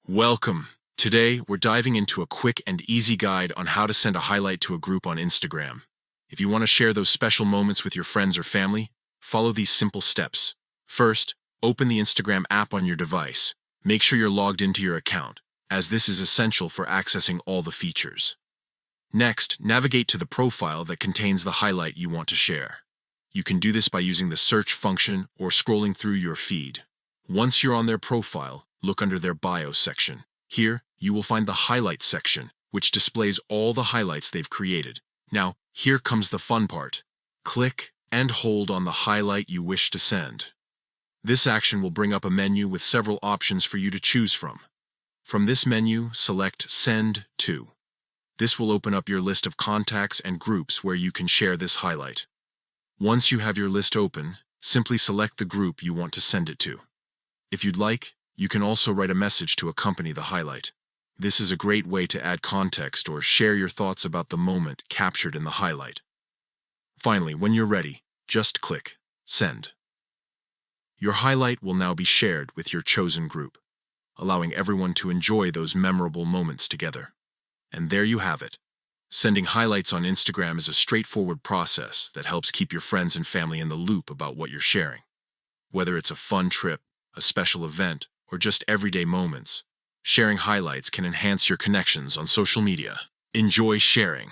Welcome. Today, we're diving into a quick and easy guide on how to send a highlight to a group on Instagram. If you want to share those special moments with your friends or family, follow these simple steps. First, open the Instagram app on your device. Make sure you're logged into your account, as this is essential for accessing all the features. Next, navigate to the profile that contains the highlight you want to share. You can do this by using the search function or scrolling through your feed. Once you're on their profile, look under their bio section. Here, you will find the highlights section, which displays all the highlights they've created. Now, here comes the fun part. Click and hold on the highlight you wish to send. This action will bring up a menu with several options for you to choose from. From this menu, select Send To. This will open up your list of contacts and groups where you can share this highlight. Once you have your list open, simply select the group you want to send it to. If you'd like, you can also write a message to accompany the highlight. This is a great way to add context or share your thoughts about the moment captured in the highlight. Finally, when you're ready, just click Send. Your highlight will now be shared with your chosen group, allowing everyone to enjoy those memorable moments together. And there you have it. Sending highlights on Instagram is a straightforward process that helps keep your friends and family in the loop about what you're sharing. Whether it's a fun trip, a special event, or just everyday moments, sharing highlights can enhance your connections on social media. Enjoy sharing.